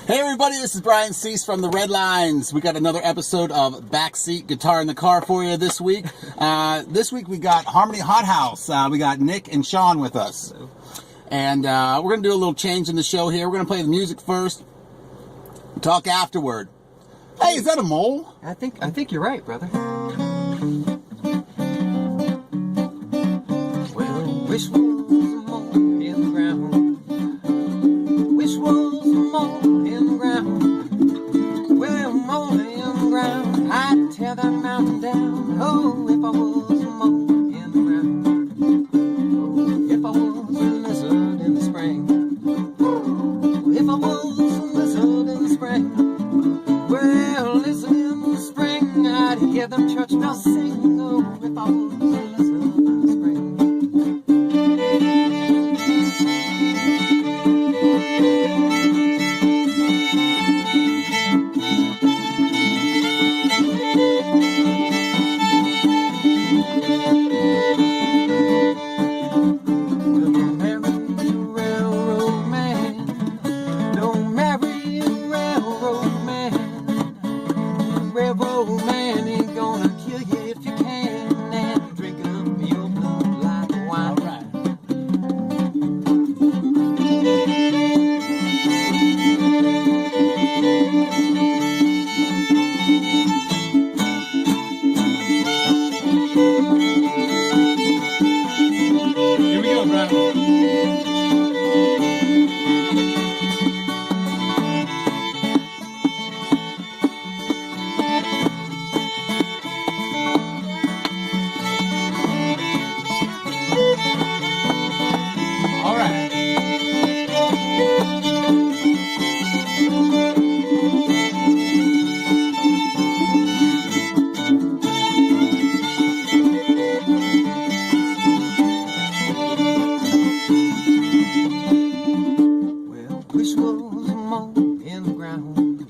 Hey everybody, this is Brian Seese from The Redlines. We got another episode of Backseat Guitar in the Car for you this week. This week we got Harmony Hot Haus. We got Nick and Sean with us. And we're going to do a little change in the show here. We're going to play the music first, talk afterward. Hey, is that a mole? I think you're right, brother. Well, wish was a mole in the ground. Wish was a mole in the ground. Well, mole in the ground. I'd tear that mountain down. Oh, if I was a mole in the ground. Oh, if I was a lizard in the spring. If I was a lizard in the spring. Well, listen in the spring, I'd hear them church bells sing. Oh, if I was a lizard in the spring. Well, don't marry a railroad man. Don't marry a railroad man. Railroad man ain't gonna kill you if you can, and drink up your blood like wine. All right. Here we go, bro. All right. Well, wish was a mole in the ground.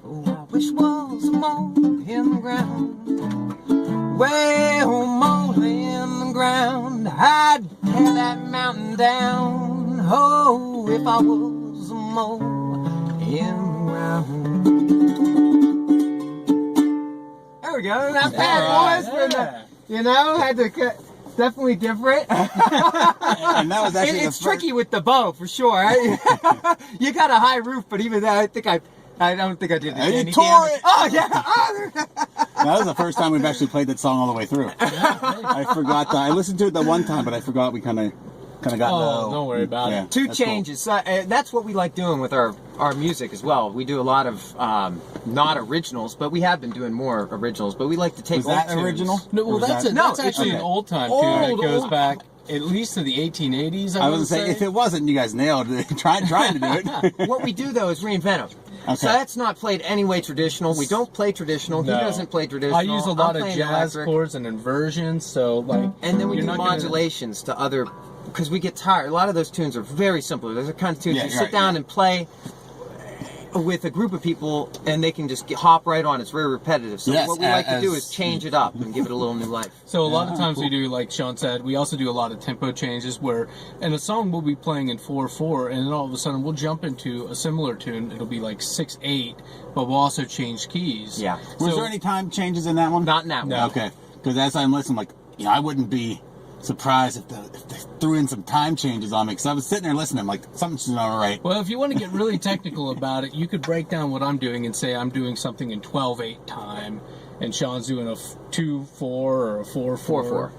Oh, I wish was a mole in the ground. Well, mole in the ground, I'd tear that mountain down. Oh, if I was a mole in the ground. There we go. Not bad, boys. Yeah. You know, had to cut. Definitely different. And that was actually It's tricky with the bow for sure. You got a high roof, but even that, I don't think I did And you any tore damage. it. Oh yeah. Oh. That was the first time we've actually played that song all the way through. I forgot that. I listened to it the one time, but I forgot we kind of got Oh, don't worry about it. Two that's cool. changes. That's what we like doing with our music as well. We do a lot of not originals, but we have been doing more originals. But we like to take Was old that tunes. original? No, Or well, was that's that- No, that's actually okay. an old time Old, tune that goes old. back at least to the 1880s. I was gonna say, if it wasn't, you guys nailed it. trying to do it. What we do though is reinvent them. Okay. So that's not played any way traditional. We don't play traditional. No. He doesn't play traditional. I use a lot I'm of playing jazz electric. chords and inversions, so like. And then we you're do not gonna- modulations to other, because we get tired. A lot of those tunes are very simple. Those are kind of tunes Yeah, you you're sit right, down yeah. and play with a group of people, and they can just hop right on. It's very repetitive. So Yes, what we like to do as- is change it up and give it a little new life. So a lot of Yeah, times we cool. do, like Sean said, we also do a lot of tempo changes where, in a song we'll be playing in 4/4, and then all of a sudden we'll jump into a similar tune. It'll be like 6/8, but we'll also change keys. Yeah. Was So- there any time changes in that one? Not in that No. one. Okay. Because as I'm listening, like, I wouldn't be surprised if they threw in some time changes on me. Because I was sitting there listening, I'm like, something's not right. Well, if you want to get really technical about it, you could break down what I'm doing and say I'm doing something in 12/8 time, and Sean's doing a 2/4 or a 4/4. 4/4.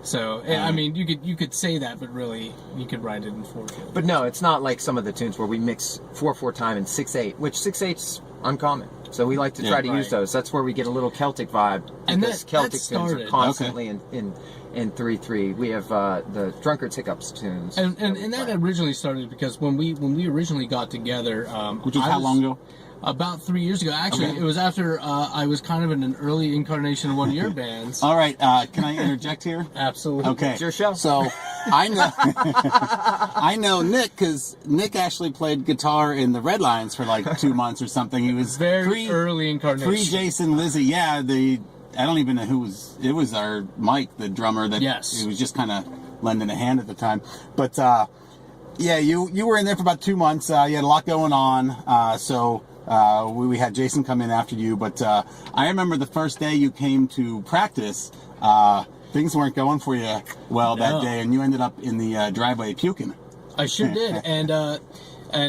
So, I mean, you could say that, but really, you could write it in 4/4. But no, it's not like some of the tunes where we mix 4/4 time and 6/8, which 6/8's uncommon. So we like to try to use those. That's where we get a little Celtic vibe. And because Celtic tunes are started. constantly in 3/3. We have the Drunkard's Hiccups tunes. And that originally started because when we originally got together, Which was how long ago? About 3 years ago. Actually, Okay. it was after I was kind of in an early incarnation of one of your bands. All right, can I interject here? Absolutely. Okay. It's your show. So I know I know Nick because Nick actually played guitar in the Redlines for like 2 months or something. He was Very early incarnation. Jason Lizzie. Yeah, I don't even know who was. It was our Mike, the drummer. That Yes. He was just kind of lending a hand at the time, but. Yeah, you were in there for about 2 months. You had a lot going on. So we had Jason come in after you. But I remember the first day you came to practice, things weren't going for you well that day, and you ended up in the driveway puking. I sure did. And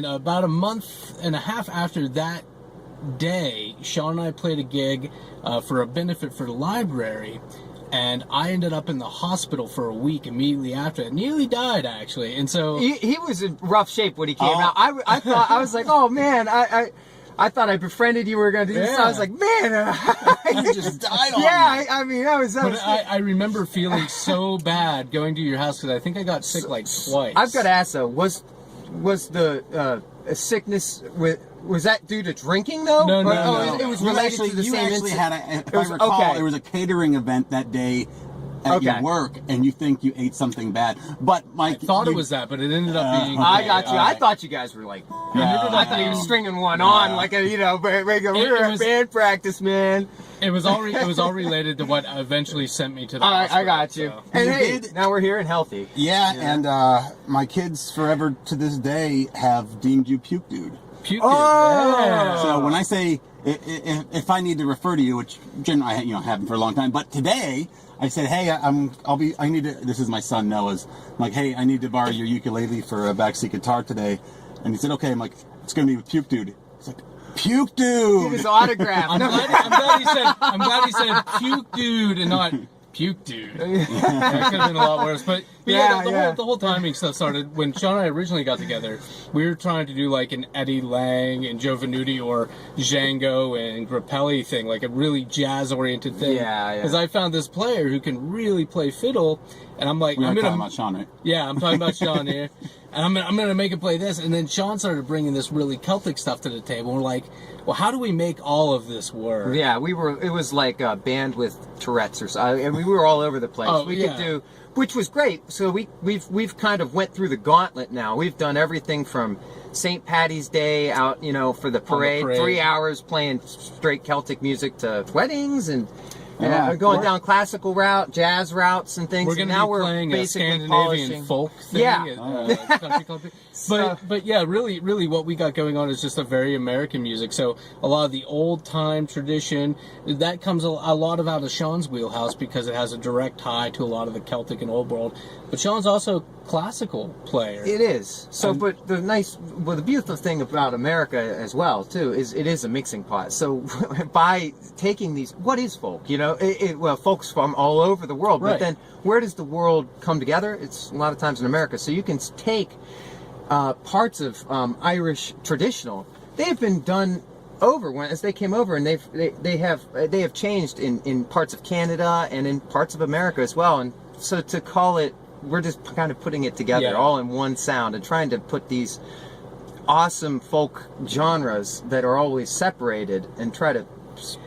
about a month and a half after that day, Sean and I played a gig for a benefit for the library. And I ended up in the hospital for a week immediately after it. Nearly died, actually. And so he was in rough shape when he came out. I thought, I was like, oh man, I thought I befriended you. We were gonna do this. I was like, man, you just died on me. I mean, that was. But I remember feeling so bad going to your house because I think I got sick like twice. I've got to ask though, was the sickness was that due to drinking though? No. It was related to the you same actually incident. had if I recall, there was a catering event that day at your work, and you think you ate something bad. But Mike, I thought it was that, but it ended up being. I got you. I thought you guys were like. I thought you were stringing one on like a regular. We were at band practice, man. It was all related to what eventually sent me to the hospital. I got you. So. And hey, now we're here and healthy. Yeah, and my kids forever to this day have deemed you puke dude. Puke Oh! yeah. So when I say if I need to refer to you, which generally I haven't for a long time, but today I said, hey, I need to. This is my son Noah's. I'm like, hey, I need to borrow your ukulele for a backseat guitar today, and he said, okay. I'm like, it's gonna be with Puke Dude. He's like, Puke Dude. His autograph. I'm glad he said Puke Dude and not Puke Dude. That could have been a lot worse. But the whole timing stuff started when Sean and I originally got together. We were trying to do like an Eddie Lang and Joe Venuti or Django and Grappelli thing, like a really jazz-oriented thing. Because I found this player who can really play fiddle, and I'm like, I'm talking about Sean, right? Yeah, I'm talking about Sean here. And I'm gonna make him play this. And then Sean started bringing this really Celtic stuff to the table. We're like, well, how do we make all of this work? Yeah, it was like a band with Tourette's or something. And we were all over the place. We could do, which was great. So we've kind of went through the gauntlet now. We've done everything from St. Patty's Day out, for the parade, 3 hours playing straight Celtic music to weddings and going down classical route, jazz routes and things. We're going to be playing a Scandinavian folk thing. Country club. But yeah, really what we got going on is just a very American music. So a lot of the old time tradition, that comes a lot out of Sean's wheelhouse because it has a direct tie to a lot of the Celtic and Old World. But Sean's also a classical player. It is. So, but the beautiful thing about America as well, too, is it is a mixing pot. So by taking these, what is folk? Folk's from all over the world. But then where does the world come together? It's a lot of times in America. So you can take parts of Irish traditional. They have been done over as they came over, and they have changed in parts of Canada and in parts of America as well. And so to call it, we're just kind of putting it together all in one sound and trying to put these awesome folk genres that are always separated and try to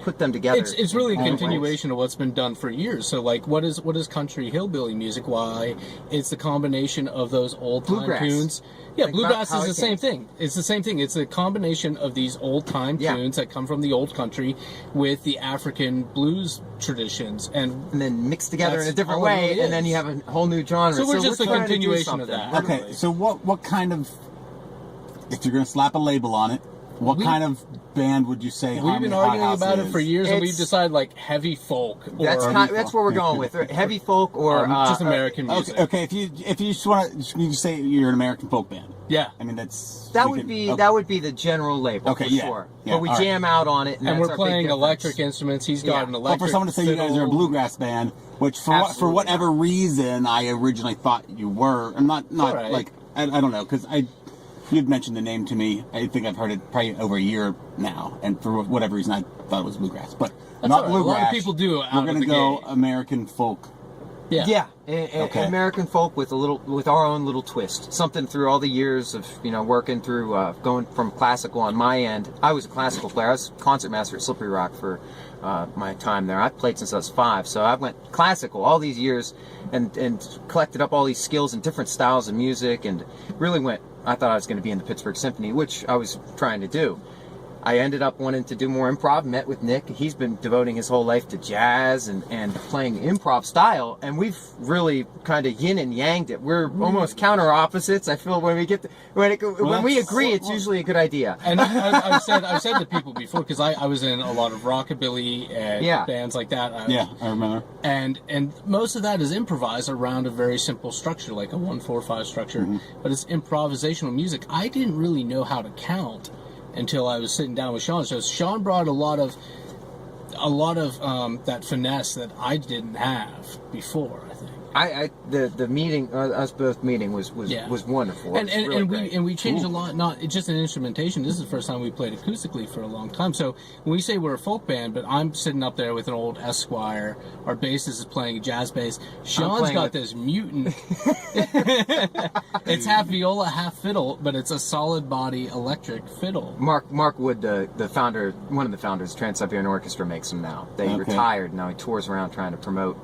put them together. It's really a continuation of what's been done for years. So like what is country hillbilly music? Why it's the combination of those old time tunes. Yeah, bluegrass is the same thing. It's the same thing. It's a combination of these old time tunes that come from the old country with the African blues traditions and then mixed together in a different way, and then you have a whole new genre. So we're just a continuation of that. Okay, so what kind of, if you're going to slap a label on it, what kind of band would you say We've been arguing about it for years, and we've decided like heavy folk. That's where we're going with heavy folk or just American music. Okay, if you just want to, you say you're an American folk band. Yeah, I mean that would be the general label for sure. Yeah, but we jam out on it, and we're playing electric instruments. He's got an electric. But for someone to say you guys are a bluegrass band, which for whatever reason I originally thought you were, I'm not like I don't know because you'd mentioned the name to me. I think I've heard it probably over a year now, and for whatever reason, I thought it was bluegrass. But not bluegrass. A lot of people do. We're going to go American folk. Yeah. American folk with our own little twist. Something through all the years of working through going from classical on my end. I was a classical player. I was concertmaster at Slippery Rock for my time there. I've played since I was 5, so I went classical all these years and collected up all these skills and different styles of music and really went. I thought I was going to be in the Pittsburgh Symphony, which I was trying to do. I ended up wanting to do more improv, met with Nick. He's been devoting his whole life to jazz and playing improv style, and we've really kind of yin and yanged it. We're almost counter opposites. I feel when we get when we agree, it's usually a good idea. And I've said to people before, because I was in a lot of rockabilly and bands like that. I remember. And most of that is improvised around a very simple structure, like a 1-4-5 structure. But it's improvisational music. I didn't really know how to count until I was sitting down with Sean. So Sean brought a lot of that finesse that I didn't have before, I think. The meeting, us both meeting was wonderful. And we changed a lot. Not just in instrumentation. This is the first time we played acoustically for a long time. So when we say we're a folk band, but I'm sitting up there with an old Esquire. Our bassist is playing a jazz bass. Sean's got this mutant. It's half viola, half fiddle, but it's a solid body electric fiddle. Mark Wood, the founder, one of the founders of Trans-Siberian Orchestra, makes them now. They retired. Now he tours around trying to promote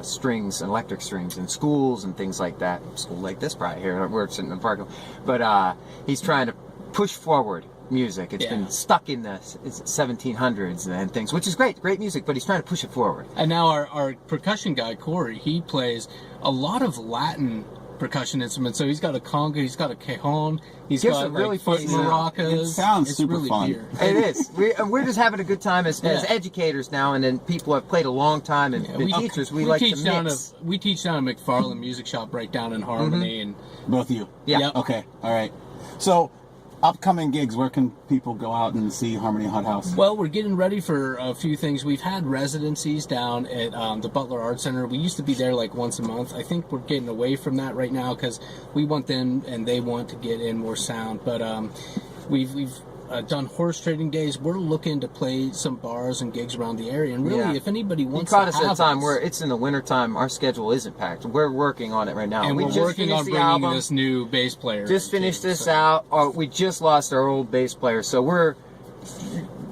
strings and electric strings in schools and things like that. A school like this probably here, we're sitting in the park. But he's trying to push forward music. It's been stuck in the 1700s and things, which is great music, but he's trying to push it forward. And now our percussion guy, Corey, he plays a lot of Latin percussion instruments. So he's got a conga, he's got a cajon, he's got really foot maracas. It sounds it's super really fun. Weird. It is. We're just having a good time as educators now, and then people have played a long time and been teachers. We like teach to mix. We teach down at McFarland Music Shop right down in Harmony. And Both of you? Yeah. Yep. Okay, all right. So, upcoming gigs, where can people go out and see Harmony Hot Haus? Well, we're getting ready for a few things. We've had residencies down at the Butler Art Center. We used to be there like once a month. I think we're getting away from that right now because we want them and they want to get in more sound. But we've done horse trading days. We're looking to play some bars and gigs around the area. And really, if anybody wants to have us... You caught us at a time where it's in the wintertime. Our schedule isn't packed. We're working on it right now. And we're working on bringing this new bass player. Just finished this out. We just lost our old bass player. So we're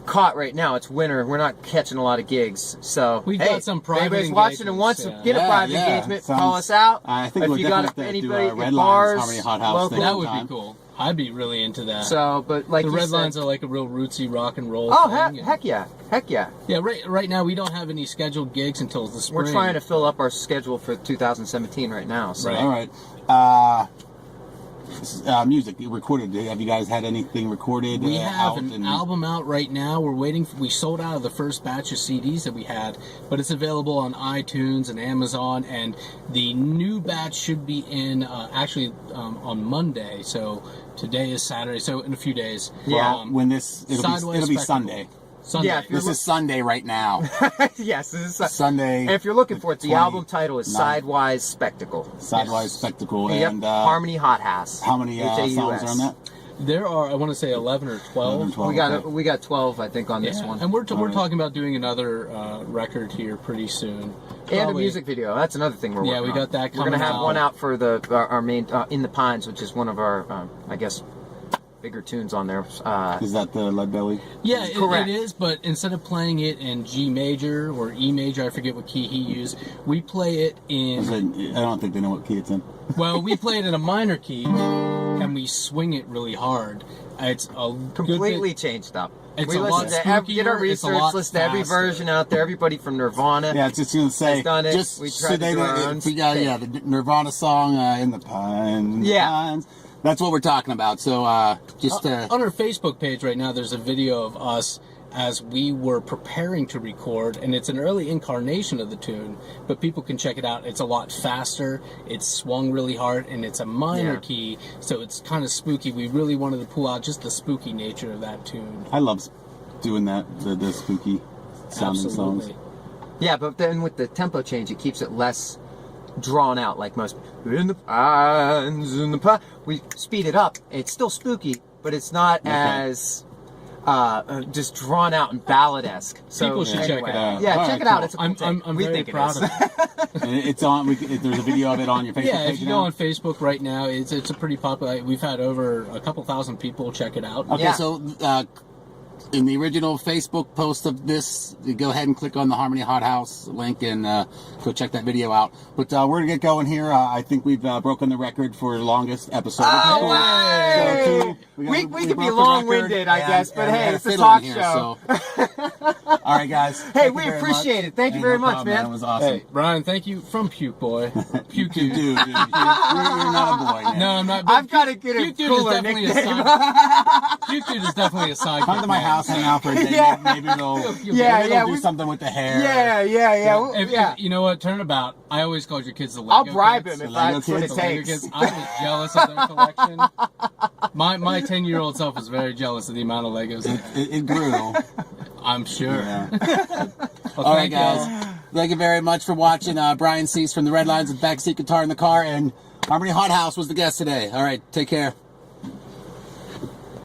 caught right now. It's winter. We're not catching a lot of gigs. So we've got some private anybody's watching and wants to get a private engagement, call us out. I think we're definitely going to do a Redlines Harmony Hot Haus thing. That would be cool. I'd be really into that. So, but like the Redlines are like a real rootsy rock and roll. Oh, thing. heck yeah. Yeah, right now we don't have any scheduled gigs until the spring. We're trying to fill up our schedule for 2017 right now. So. Right. All right. Music you recorded. Have you guys had anything recorded? We have an album out right now. We're waiting. We sold out of the first batch of CDs that we had, but it's available on iTunes and Amazon. And the new batch should be in actually on Monday. So today is Saturday. So in a few days. Yeah. When it'll be Sunday. Sunday. Yeah, this is Sunday right now. Yes, this is Sunday. And if you're looking for it, the album title is Sidewise Spectacle. Sidewise Spectacle. Yep. And Harmony Hot Haus. How many songs are on that? There are, I want to say, 11 or 12. We got 12, I think, on this one. And we're talking about doing another record here pretty soon. And a music video. That's another thing we're working on. Yeah, we got that coming We're going to have out. one out for our main In the Pines, which is one of our, I guess, bigger tunes on there. Is that the Lead Belly? Yeah, it is, but instead of playing it in G major or E major, I forget what key he used, we play it in... I don't think they know what key it's in. Well, we play it in a minor key, and we swing it really hard. It's a completely changed up. It's we a listen lot to spookier, get our research, listen to every version out there. Everybody from Nirvana. Yeah, it's just going to say. Has done it. Just we tried to do our own the Nirvana song, In the Pines. Yeah. Pines. That's what we're talking about. So just on our Facebook page right now, there's a video of us as we were preparing to record, and it's an early incarnation of the tune, but people can check it out. It's a lot faster, it's swung really hard, and it's a minor key, so it's kind of spooky. We really wanted to pull out just the spooky nature of that tune. I love doing that, the spooky sounding songs. Yeah, but then with the tempo change, it keeps it less drawn out, like most in the pines, in the pines. We speed it up. It's still spooky, but it's not as just drawn out and ballad-esque. So people should check it out. Yeah, check it out. It's a cool I'm very proud of it. And it's on. There's a video of it on your Facebook page. Yeah, if you go on Facebook right now, it's a pretty popular. We've had over a couple thousand people check it out. Okay, so in the original Facebook post of this, you go ahead and click on the Harmony Hot Haus link and go check that video out. But we're going to get going here. I think we've broken the record for longest episode. Oh, So, we broke can be the long-winded, record, I guess, but and we hey, had it's a fiddle talk in show. So. All right, guys. Hey, Thank we you very appreciate much. it. Thank you Hey, very no much, problem, man. It was awesome. Hey, Brian, thank you from Puke Boy. Puke Dude, Dude. you're not a boy, man. No, I'm not. but I've got to get a Puke Dude is cooler definitely a nickname. side. Puke Dude is definitely a side. Come to my house, hang out for a day. Yeah. Maybe they'll, Yeah, maybe yeah, they'll do we- something with the hair. Yeah. You know what? Turn about. I always called your kids the Lego I'll bribe kids. him if The Lego that's what it kids. The Lego takes. kids. I was jealous of their collection. My 10-year-old self was very jealous of the amount of Legos. It grew. I'm sure. Yeah. Well, All right, thank guys. y'all. Thank you very much for watching. Brian Seese from the Redlines with Backseat Guitar in the Car, and Harmony Hot Haus was the guest today. All right, take care.